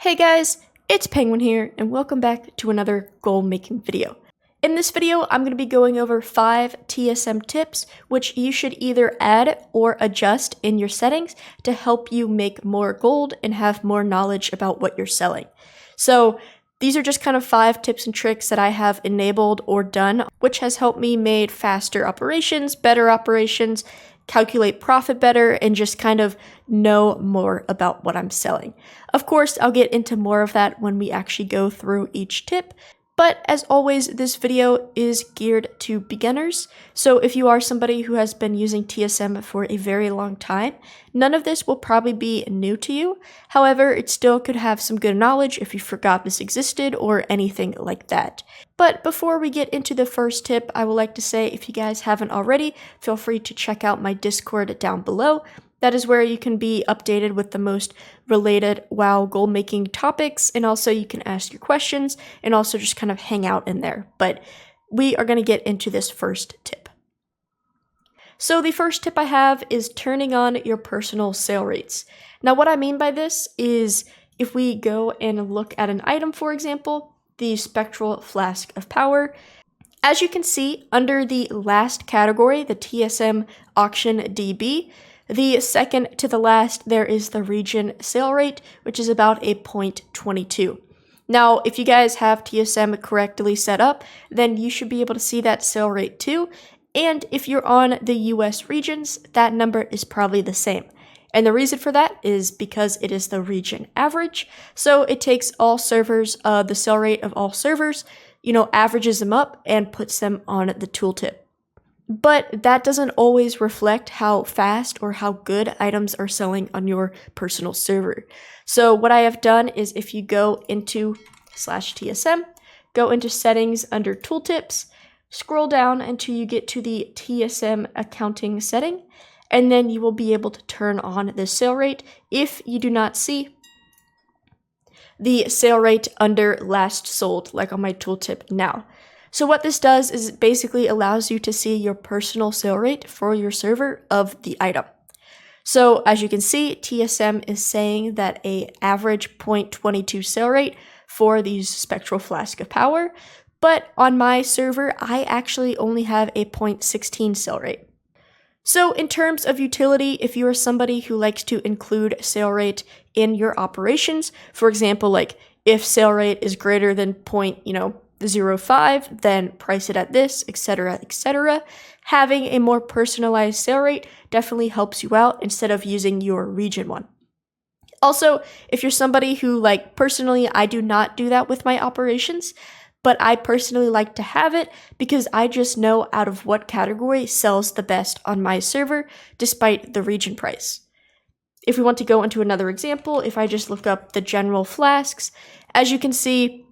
Hey guys, it's Penguin here, and welcome back to another goal making video. In this video, I'm going to be going over 5 TSM tips which you should either add or adjust in your settings to help you make more gold and have more knowledge about what you're selling. So these are just kind of 5 tips and tricks that I have enabled or done, which has helped me make faster operations, better operations, calculate profit better, and just kind of know more about what I'm selling. Of course, I'll get into more of that when we actually go through each tip. But as always, this video is geared to beginners. So if you are somebody who has been using TSM for a very long time, none of this will probably be new to you. However, it still could have some good knowledge if you forgot this existed or anything like that. But before we get into the first tip, I would like to say if you guys haven't already, feel free to check out my Discord down below. That is where you can be updated with the most related WoW goal making topics, and also you can ask your questions and also just kind of hang out in there. But we are going to get into this first tip. So the first tip I have is turning on your personal sale rates. Now what I mean by this is if we go and look at an item, for example, the Spectral Flask of Power, as you can see under the last category, the TSM Auction DB, the second to the last, there is the region sale rate, which is about a 0.22. Now, if you guys have TSM correctly set up, then you should be able to see that sale rate too. And if you're on the US regions, that number is probably the same. And the reason for that is because it is the region average. So it takes all servers, the sale rate of all servers, averages them up and puts them on the tooltip. But that doesn't always reflect how fast or how good items are selling on your personal server. So what I have done is if you go into /TSM, go into settings under tooltips, scroll down until you get to the TSM accounting setting, and then you will be able to turn on the sale rate if you do not see the sale rate under last sold, like on my tooltip now. So what this does is it basically allows you to see your personal sale rate for your server of the item. So as you can see, TSM is saying that a average 0.22 sale rate for the Spectral Flask of Power, but on my server, I actually only have a 0.16 sale rate. So in terms of utility, if you are somebody who likes to include sale rate in your operations, for example, like if sale rate is greater than 0.05, then price it at this, etc., etc. Having a more personalized sale rate definitely helps you out instead of using your region one. Also, if you're somebody who, personally, I do not do that with my operations, but I personally like to have it because I just know out of what category sells the best on my server despite the region price. If we want to go into another example, if I just look up the general flasks, as you can see,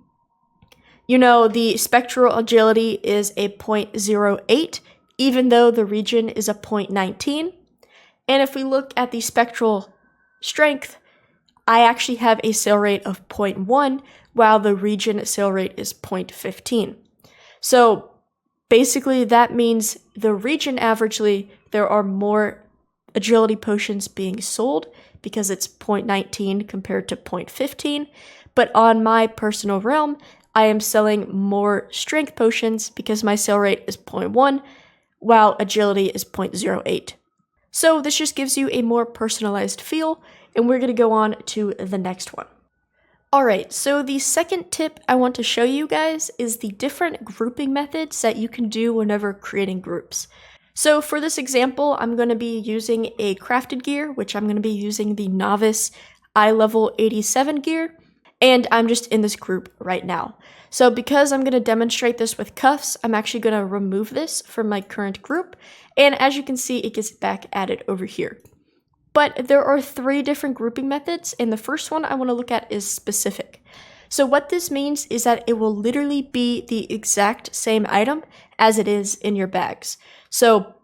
the spectral agility is a 0.08, even though the region is a 0.19. And if we look at the spectral strength, I actually have a sale rate of 0.1, while the region sale rate is 0.15. So basically that means the region averagely, there are more agility potions being sold because it's 0.19 compared to 0.15. But on my personal realm, I am selling more strength potions because my sale rate is 0.1, while agility is 0.08. So this just gives you a more personalized feel, and we're going to go on to the next one. Alright, so the second tip I want to show you guys is the different grouping methods that you can do whenever creating groups. So for this example, I'm going to be using a crafted gear, which I'm going to be using the novice eye level 87 gear. And I'm just in this group right now. So because I'm going to demonstrate this with cuffs, I'm actually going to remove this from my current group. And as you can see, it gets back added over here. But there are 3 different grouping methods, and the first one I want to look at is specific. So what this means is that it will literally be the exact same item as it is in your bags. So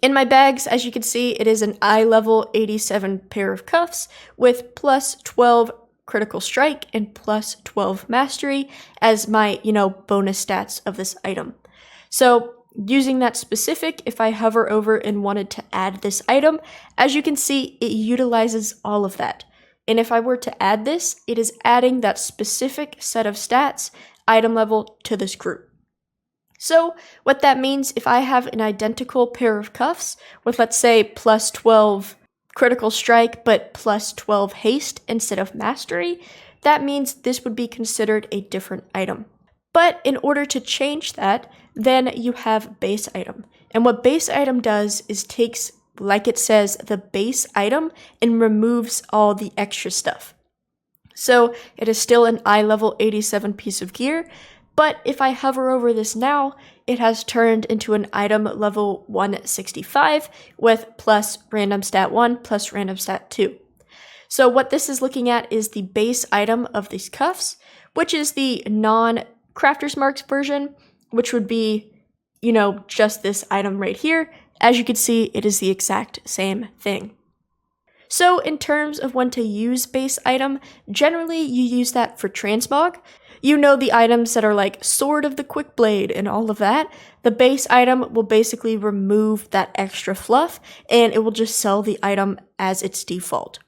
in my bags, as you can see, it is an eye level 87 pair of cuffs with plus 12 critical strike and plus 12 mastery as my, bonus stats of this item. So using that specific, if I hover over and wanted to add this item, as you can see, it utilizes all of that. And if I were to add this, it is adding that specific set of stats, item level, to this group. So what that means, if I have an identical pair of cuffs with, let's say, plus 12 critical strike, but plus 12 haste instead of mastery, that means this would be considered a different item. But in order to change that, then you have base item. And what base item does is takes, like it says, the base item and removes all the extra stuff. So it is still an eye level 87 piece of gear, but if I hover over this now, it has turned into an item level 165 with plus random stat 1 plus random stat 2. So what this is looking at is the base item of these cuffs, which is the non-Crafter's Marks version, which would be, just this item right here. As you can see, it is the exact same thing. So in terms of when to use base item, generally you use that for transmog. You know the items that are like Sword of the Quick Blade and all of that. The base item will basically remove that extra fluff and it will just sell the item as its default.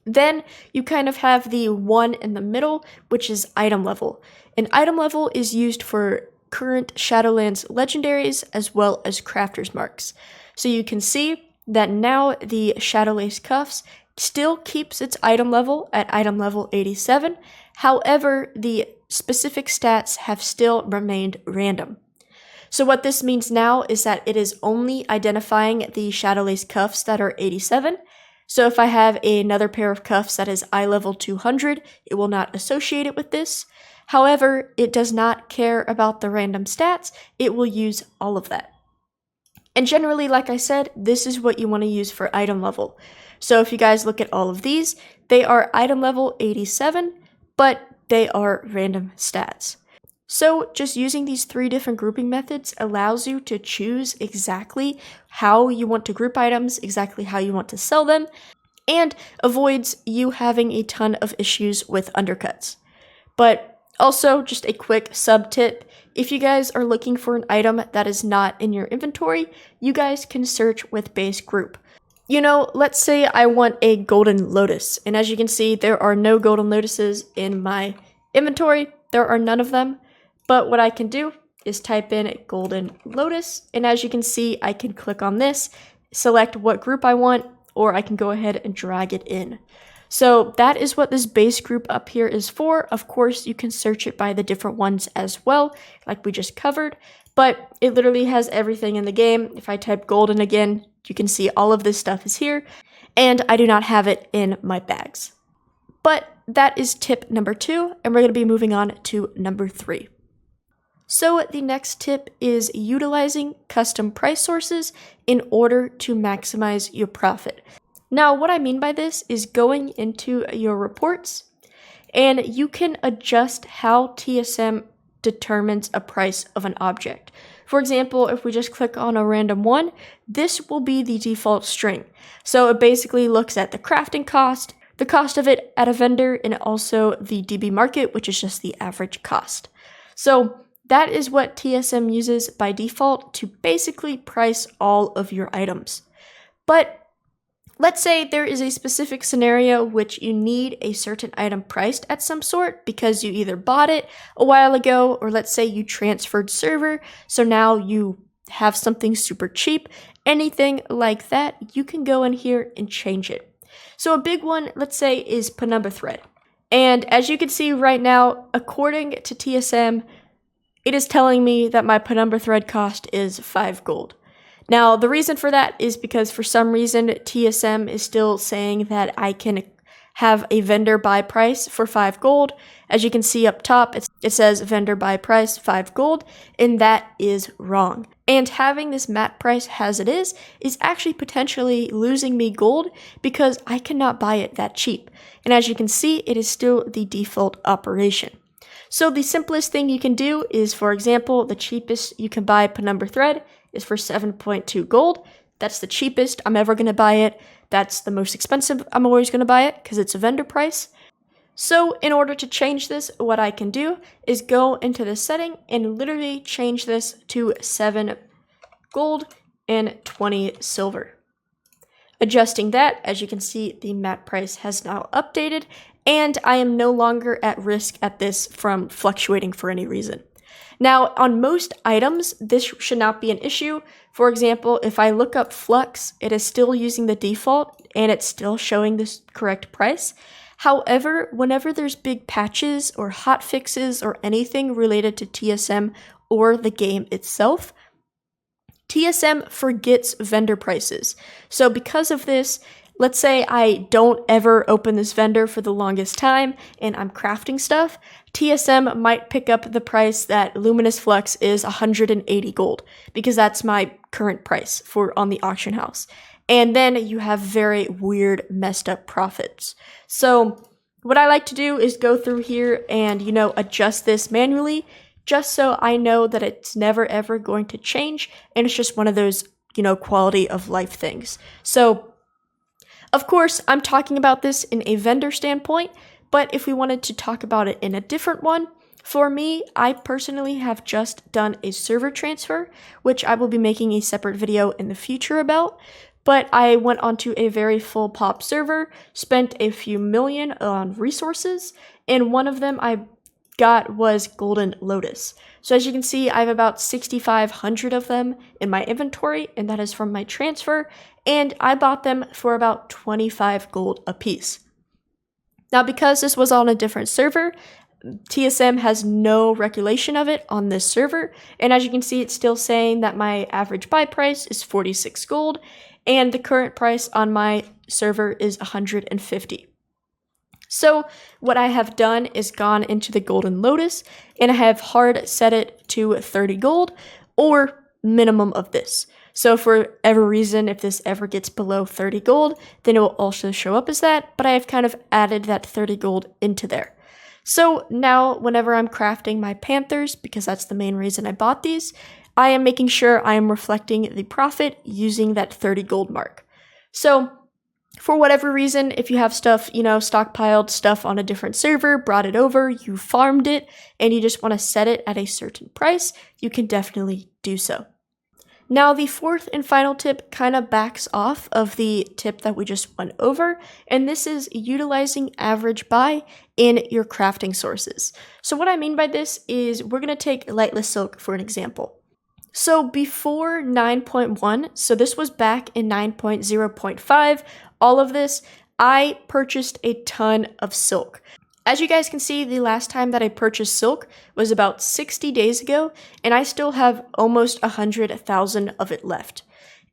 Then you kind of have the one in the middle, which is item level. And item level is used for current Shadowlands legendaries as well as Crafter's Marks. So you can see that now the Shadowlace Cuffs still keeps its item level at item level 87. However, the specific stats have still remained random. So what this means now is that it is only identifying the Shadowlace Cuffs that are 87. So if I have another pair of cuffs that is eye level 200, it will not associate it with this. However, it does not care about the random stats. It will use all of that. And generally, like I said, this is what you want to use for item level. So if you guys look at all of these, they are item level 87, but they are random stats. So just using these 3 different grouping methods allows you to choose exactly how you want to group items, exactly how you want to sell them, and avoids you having a ton of issues with undercuts. But also, just a quick sub tip, if you guys are looking for an item that is not in your inventory, you guys can search with base group. Let's say I want a golden lotus, and as you can see, there are no golden lotuses in my inventory. There are none of them, but what I can do is type in golden lotus, and as you can see, I can click on this, select what group I want, or I can go ahead and drag it in. So that is what this base group up here is for. Of course, you can search it by the different ones as well, like we just covered, but it literally has everything in the game. If I type golden again, you can see all of this stuff is here, and I do not have it in my bags. But that is tip number 2, and we're going to be moving on to number 3. So the next tip is utilizing custom price sources in order to maximize your profit. Now, what I mean by this is going into your reports, and you can adjust how TSM determines a price of an object. For example, if we just click on a random one, this will be the default string. So it basically looks at the crafting cost, the cost of it at a vendor, and also the DB market, which is just the average cost. So that is what TSM uses by default to basically price all of your items. But let's say there is a specific scenario which you need a certain item priced at some sort because you either bought it a while ago, or let's say you transferred server, so now you have something super cheap. Anything like that, you can go in here and change it. So a big one, let's say, is penumbra thread. And as you can see right now, according to TSM, it is telling me that my penumbra thread cost is 5 gold. Now, the reason for that is because for some reason, TSM is still saying that I can have a vendor buy price for 5 gold. As you can see up top, it says vendor buy price 5 gold, and that is wrong. And having this mat price as it is actually potentially losing me gold because I cannot buy it that cheap. And as you can see, it is still the default operation. So the simplest thing you can do is, for example, the cheapest you can buy penumbra thread is for 7.2 gold. That's the cheapest I'm ever going to buy it. That's the most expensive I'm always going to buy it because it's a vendor price. So in order to change this, what I can do is go into the setting and literally change this to 7 gold and 20 silver. Adjusting that, as you can see, the map price has now updated, and I am no longer at risk at this from fluctuating for any reason. Now, on most items, this should not be an issue. For example, if I look up Flux, it is still using the default, and it's still showing this correct price. However, whenever there's big patches or hot fixes or anything related to TSM or the game itself, TSM forgets vendor prices. So because of this, let's say I don't ever open this vendor for the longest time and I'm crafting stuff, TSM might pick up the price that Luminous Flux is 180 gold, because that's my current price for on the auction house. And then you have very weird, messed up profits. So what I like to do is go through here and, adjust this manually, just so I know that it's never ever going to change, and it's just one of those, quality of life things. So, of course, I'm talking about this in a vendor standpoint, but if we wanted to talk about it in a different one, for me, I personally have just done a server transfer, which I will be making a separate video in the future about. But I went onto a very full pop server, spent a few million on resources, and one of them I got was Golden Lotus. So as you can see, I have about 6,500 of them in my inventory, and that is from my transfer, and I bought them for about 25 gold a piece. Now, because this was on a different server, TSM has no regulation of it on this server, and as you can see, it's still saying that my average buy price is 46 gold, and the current price on my server is 150. So what I have done is gone into the Golden Lotus, and I have hard set it to 30 gold, or minimum of this. So for every reason, if this ever gets below 30 gold, then it will also show up as that, but I have kind of added that 30 gold into there. So now whenever I'm crafting my Panthers, because that's the main reason I bought these, I am making sure I am reflecting the profit using that 30 gold mark. So for whatever reason, if you have stuff, stockpiled stuff on a different server, brought it over, you farmed it, and you just want to set it at a certain price, you can definitely do so. Now, the fourth and final tip kind of backs off of the tip that we just went over, and this is utilizing average buy in your crafting sources. So what I mean by this is we're going to take Lightless Silk for an example. So before 9.1, so this was back in 9.0.5, all of this, I purchased a ton of silk. As you guys can see, the last time that I purchased silk was about 60 days ago, and I still have almost 100,000 of it left.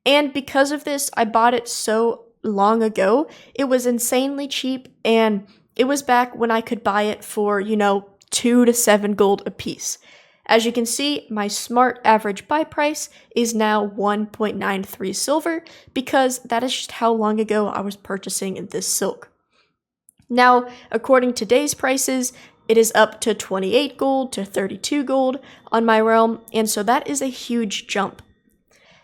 And because of this, I bought it so long ago, it was insanely cheap, and it was back when I could buy it for, 2 to 7 gold a piece. As you can see, my smart average buy price is now 1.93 silver, because that is just how long ago I was purchasing this silk. Now, according to today's prices, it is up to 28 gold to 32 gold on my realm, and so that is a huge jump.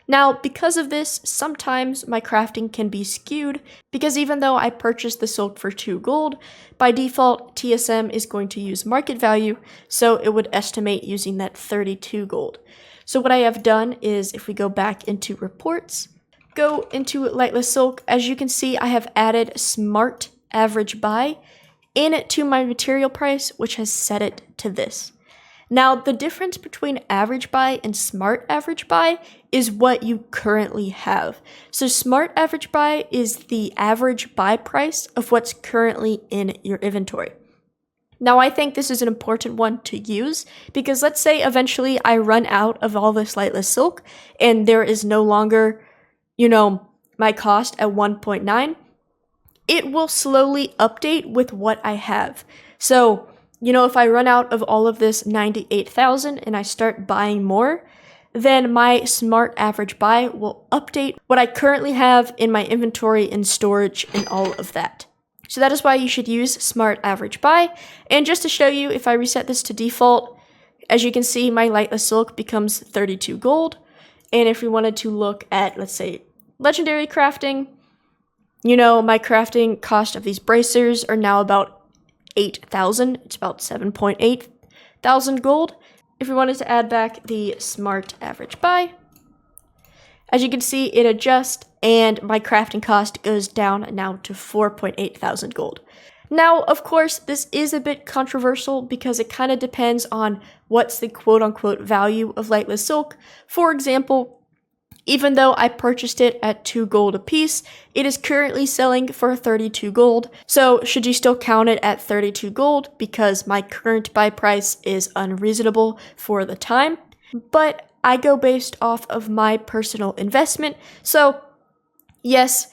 Now, because of this, sometimes my crafting can be skewed, because even though I purchased the silk for 2 gold, by default, TSM is going to use market value, so it would estimate using that 32 gold. So what I have done is, if we go back into reports, go into Lightless Silk, as you can see, I have added smart average buy in it to my material price, which has set it to this. Now, the difference between average buy and smart average buy is what you currently have. So smart average buy is the average buy price of what's currently in your inventory. Now, I think this is an important one to use, because let's say eventually I run out of all this Lightless Silk and there is no longer, my cost at 1.9. It will slowly update with what I have. So, if I run out of all of this 98,000 and I start buying more, then my smart average buy will update what I currently have in my inventory and storage and all of that. So that is why you should use smart average buy. And just to show you, if I reset this to default, as you can see, my Lightless Silk becomes 32 gold. And if we wanted to look at, let's say, legendary crafting, my crafting cost of these bracers are now about 8,000. It's about 7.8 thousand gold. If we wanted to add back the smart average buy, As you can see, it adjusts and my crafting cost goes down now to 4.8 thousand gold. Now, of course, this is a bit controversial because it kind of depends on what's the quote-unquote value of lightless silk. For example, even though I purchased it at 2 gold a piece, it is currently selling for 32 gold. So should you still count it at 32 gold because my current buy price is unreasonable for the time? But I go based off of my personal investment. So yes,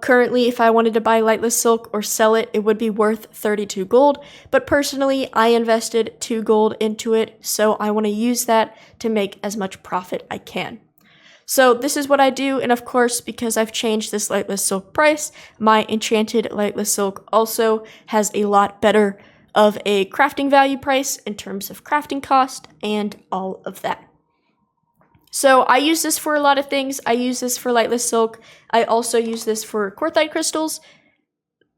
currently if I wanted to buy lightless silk or sell it, it would be worth 32 gold. But personally, I invested 2 gold into it, so I want to use that to make as much profit I can. So this is what I do, and of course, because I've changed this lightless silk price, my enchanted lightless silk also has a lot better of a crafting value price in terms of crafting cost and all of that. So I use this for a lot of things. I use this for lightless silk. I also use this for quartzite crystals.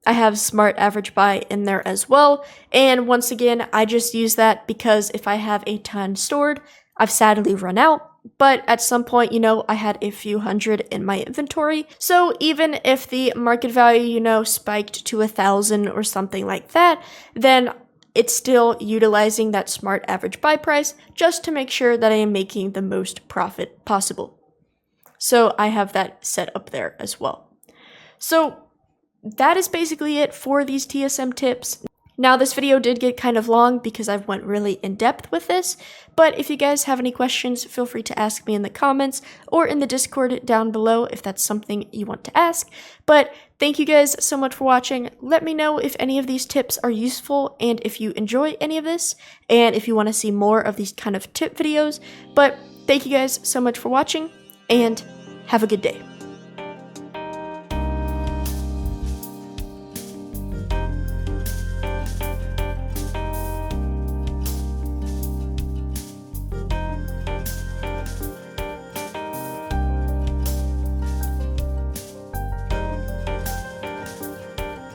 I have SmartAvgBuy in there as well. And once again, I just use that because if I have a ton stored, I've sadly run out. But at some point, I had a few hundred in my inventory. So even if the market value, spiked to 1,000 or something like that, then it's still utilizing that SmartAvgBuy price just to make sure that I am making the most profit possible. So I have that set up there as well. So that is basically it for these TSM tips. Now, this video did get kind of long because I went really in depth with this, but if you guys have any questions, feel free to ask me in the comments or in the Discord down below if that's something you want to ask. But thank you guys so much for watching. Let me know if any of these tips are useful and if you enjoy any of this and if you want to see more of these kind of tip videos. But thank you guys so much for watching and have a good day.